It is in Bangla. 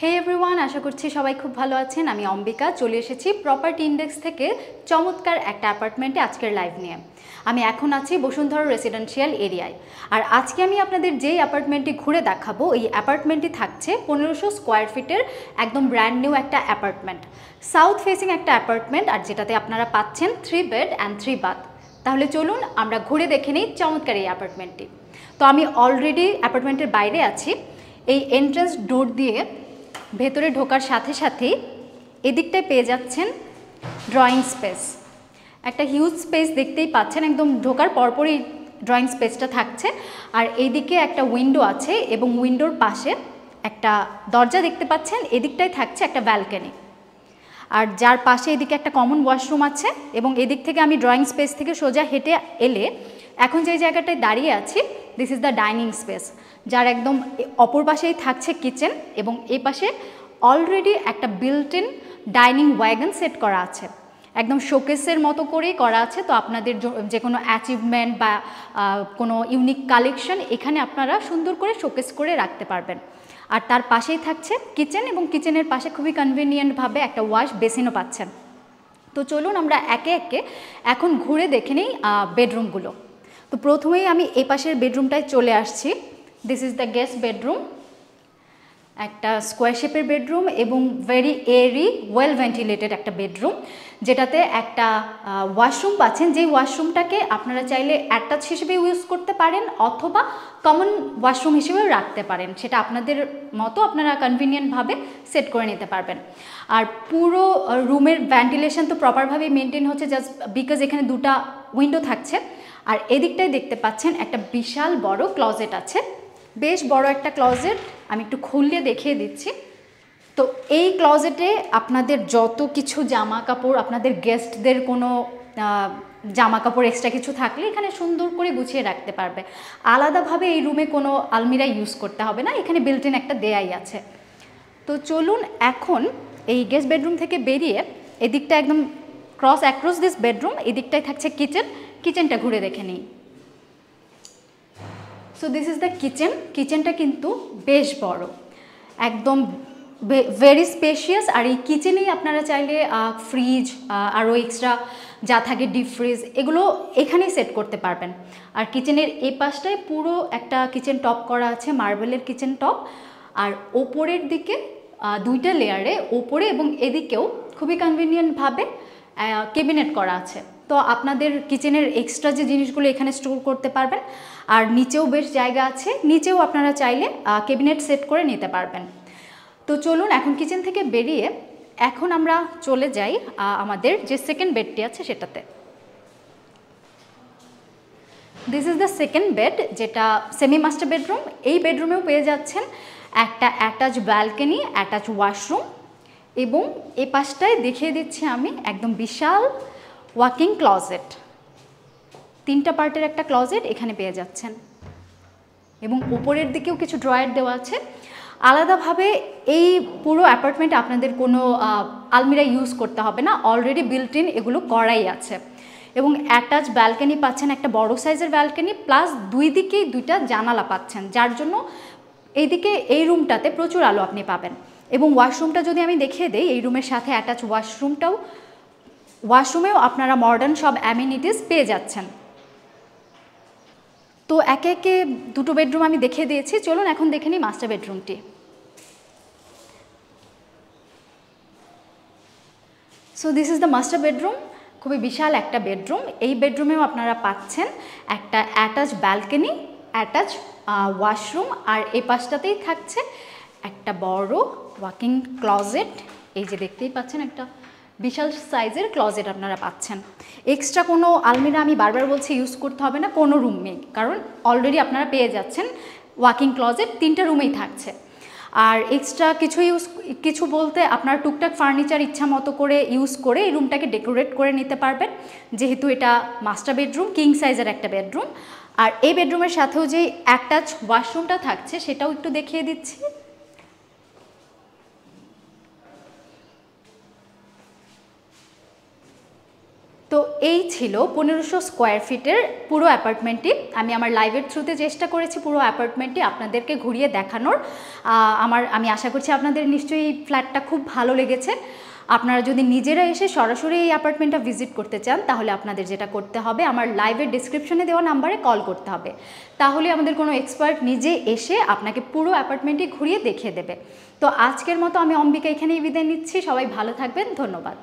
হে এভরিওয়ান, আশা করছি সবাই খুব ভালো আছেন। আমি অম্বিকা চলে এসেছি প্রপার্টি ইন্ডেক্স থেকে চমৎকার একটা অ্যাপার্টমেন্টে আজকের লাইভ নিয়ে। আমি এখন আছি বসুন্ধরা রেসিডেন্সিয়াল এরিয়ায়। আর আজকে আমি আপনাদের যেই অ্যাপার্টমেন্টটি ঘুরে দেখাবো, এই অ্যাপার্টমেন্টটি থাকছে 1500 স্কোয়ার ফিটের একদম ব্র্যান্ড নিউ একটা অ্যাপার্টমেন্ট, সাউথ ফেসিং একটা অ্যাপার্টমেন্ট, আর যেটাতে আপনারা পাচ্ছেন 3 বেড অ্যান্ড 3 বাথ। তাহলে চলুন আমরা ঘুরে দেখে নিই চমৎকার এই অ্যাপার্টমেন্টটি। তো আমি অলরেডি অ্যাপার্টমেন্টের বাইরে আছি। এই এন্ট্রান্স ডোর দিয়ে ভেতরে ঢোকার সাথে সাথেই এদিকটায় পেয়ে যাচ্ছেন ড্রয়িং স্পেস। একটা হিউজ স্পেস দেখতেই পাচ্ছেন, একদম ঢোকার পরপরই ড্রয়িং স্পেসটা থাকছে। আর এইদিকে একটা উইন্ডো আছে এবং উইন্ডোর পাশে একটা দরজা দেখতে পাচ্ছেন। এদিকটায় থাকছে একটা ব্যালকনি, আর যার পাশে এদিকে একটা কমন ওয়াশরুম আছে। এবং এদিক থেকে আমি ড্রয়িং স্পেস থেকে সোজা হেঁটে এলে এখন যে জায়গাটায় দাঁড়িয়ে আছি, this is the dining space, যার একদম অপর পাশেই থাকছে কিচেন এবং এই পাশে অলরেডি একটা built in dining wagon set করা আছে, একদম শোকেসের মতো করেই করা আছে। তো আপনাদের যে কোনো অ্যাচিভমেন্ট বা কোনো ইউনিক কালেকশন এখানে আপনারা সুন্দর করে শোকেস করে রাখতে পারবেন। আর তার পাশেই থাকছে কিচেন এবং কিচেনের পাশে খুবই কনভিনিয়েন্টভাবে একটা ওয়াশ বেসিনও পাচ্ছেন। তো চলুন আমরা একে একে এখন ঘুরে দেখে নিই বেডরুমগুলো। তো প্রথমেই আমি এই পাশের বেডরুমটায় চলে আসছি। This is the guest bedroom, একটা স্কোয়ার শেপের বেডরুম এবং ভেরি এয়ারি ওয়েল ভেন্টিলেটেড একটা বেডরুম, যেটাতে একটা ওয়াশরুম পাচ্ছেন। যেই ওয়াশরুমটাকে আপনারা চাইলে অ্যাটাচ হিসেবে ইউজ করতে পারেন অথবা কমন ওয়াশরুম হিসেবেও রাখতে পারেন, সেটা আপনাদের মতো আপনারা কনভিনিয়েন্টভাবে সেট করে নিতে পারবেন। আর পুরো রুমের ভেন্টিলেশন তো প্রপারভাবে মেনটেন হচ্ছে, জাস্ট বিকজ এখানে দুটা উইন্ডো থাকছে। আর এদিকটায় দেখতে পাচ্ছেন একটা বিশাল বড় ক্লজেট আছে, বেশ বড় একটা ক্লজেট। আমি একটু খুললে দেখিয়ে দিচ্ছি। তো এই ক্লজেটে আপনাদের যত কিছু জামা কাপড়, আপনাদের গেস্টদের কোনো জামা কাপড় এক্সট্রা কিছু থাকলে এখানে সুন্দর করে গুছিয়ে রাখতে পারবে। আলাদাভাবে এই রুমে কোনো আলমিরা ইউজ করতে হবে না, এখানে বিল্ট ইন একটা দেয়াই আছে। তো চলুন এখন এই গেস্ট বেডরুম থেকে বেরিয়ে এদিকটা একদম অ্যাক্রস দিস বেডরুম, এদিকটায় থাকছে কিচেন, কিচেনটা ঘুরে দেখে নিই। So this is the kitchen. কিচেনটা কিন্তু বেশ বড়, একদম ভেরি স্পেশিয়াস। আর এই কিচেনেই আপনারা চাইলে ফ্রিজ আরও এক্সট্রা যা থাকে ডিপ ফ্রিজ, এগুলো এখানেই সেট করতে পারবেন। আর কিচেনের এই পাশটায় পুরো একটা কিচেন টপ করা আছে, মার্বেলের কিচেন টপ। আর ওপরের দিকে দুইটা লেয়ারে, ওপরে এবং এদিকেও খুবই কনভিনিয়েন্টভাবে ক্যাবিনেট করা আছে। তো আপনাদের কিচেনের এক্সট্রা যে জিনিসগুলো এখানে স্টোর করতে পারবেন। আর নিচেও বেশ জায়গা আছে, নিচেও আপনারা চাইলে ক্যাবিনেট সেট করে নিতে পারবেন। তো চলুন এখন কিচেন থেকে বেরিয়ে এখন আমরা চলে যাই আমাদের যে সেকেন্ড বেডটি আছে সেটাতে। This is the second bed, যেটা সেমি মাস্টার বেডরুম। এই বেডরুমেও পেয়ে যাচ্ছেন একটা অ্যাটাচ ব্যালকনি, অ্যাটাচ ওয়াশরুম এবং এ পাশটায় দেখিয়ে দিচ্ছি আমি একদম বিশাল ওয়াকিং ক্লজেট। 3টা পার্টের একটা ক্লজেট এখানে পেয়ে যাচ্ছেন এবং উপরের দিকেও কিছু ড্রয়ার দেওয়া আছে। আলাদাভাবে এই পুরো অ্যাপার্টমেন্টে আপনাদের কোনো আলমিরা ইউজ করতে হবে না, অলরেডি বিল্ট ইন এগুলো করাই আছে। এবং অ্যাটাচ ব্যালকনি পাচ্ছেন, একটা বড় সাইজের ব্যালকনি, প্লাস দুই দিকেই 2টা জানালা পাচ্ছেন, যার জন্য এইদিকে এই রুমটাতে প্রচুর আলো আপনি পাবেন। এবং ওয়াশরুমটা যদি আমি দেখিয়ে দিই, এই রুমের সাথে অ্যাটাচ ওয়াশরুমেও আপনারা মডার্ন সব অ্যামিনিটিস পেয়ে যাচ্ছেন। তো একে একে দুটো বেডরুম আমি দেখিয়ে দিয়েছি, চলুন এখন দেখে নিই মাস্টার বেডরুমটি। So this is the master bedroom, খুবই বিশাল একটা বেডরুম। এই বেডরুমেও আপনারা পাচ্ছেন একটা অ্যাটাচ ব্যালকনি, অ্যাটাচ ওয়াশরুম, আর এই পাশটাতেই থাকছে একটা বড় ওয়াকিং ক্লজেট। এই যে দেখতেই পাচ্ছেন একটা বিশাল সাইজের ক্লজেট আপনারা পাচ্ছেন। এক্সট্রা কোনো আলমিরা আমি বারবার বলছি ইউজ করতে হবে না কোনো রুমে, কারণ অলরেডি আপনারা পেয়ে যাচ্ছেন ওয়াকিং ক্লজেট 3টা রুমেই থাকছে। আর এক্সট্রা কিছু বলতে আপনার টুকটাক ফার্নিচার ইচ্ছা মতো করে ইউজ করে এই রুমটাকে ডেকোরেট করে নিতে পারবেন, যেহেতু এটা মাস্টার বেডরুম, কিং সাইজের একটা বেডরুম। আর এই বেডরুমের সাথেও যে অ্যাটাচ ওয়াশরুমটা থাকছে সেটাও একটু দেখিয়ে দিচ্ছি। তো এই ছিল 1500 স্কোয়ার ফিটের পুরো অ্যাপার্টমেন্টটি। আমি আমার লাইভের থ্রুতে চেষ্টা করেছি পুরো অ্যাপার্টমেন্টটি আপনাদেরকে ঘুরিয়ে দেখানোর। আমি আশা করছি আপনাদের নিশ্চয়ই এই ফ্ল্যাটটা খুব ভালো লেগেছে। আপনারা যদি নিজেরা এসে সরাসরি এই অ্যাপার্টমেন্টটা ভিজিট করতে চান তাহলে আপনাদের যেটা করতে হবে, আমার লাইভের ডিসক্রিপশনে দেওয়া নাম্বারে কল করতে হবে। তাহলে আমাদের কোনো এক্সপার্ট নিজে এসে আপনাকে পুরো অ্যাপার্টমেন্টটি ঘুরিয়ে দেখিয়ে দেবে। তো আজকের মতো আমি অম্বিকা এখানেই বিদায় নিচ্ছি। সবাই ভালো থাকবেন, ধন্যবাদ।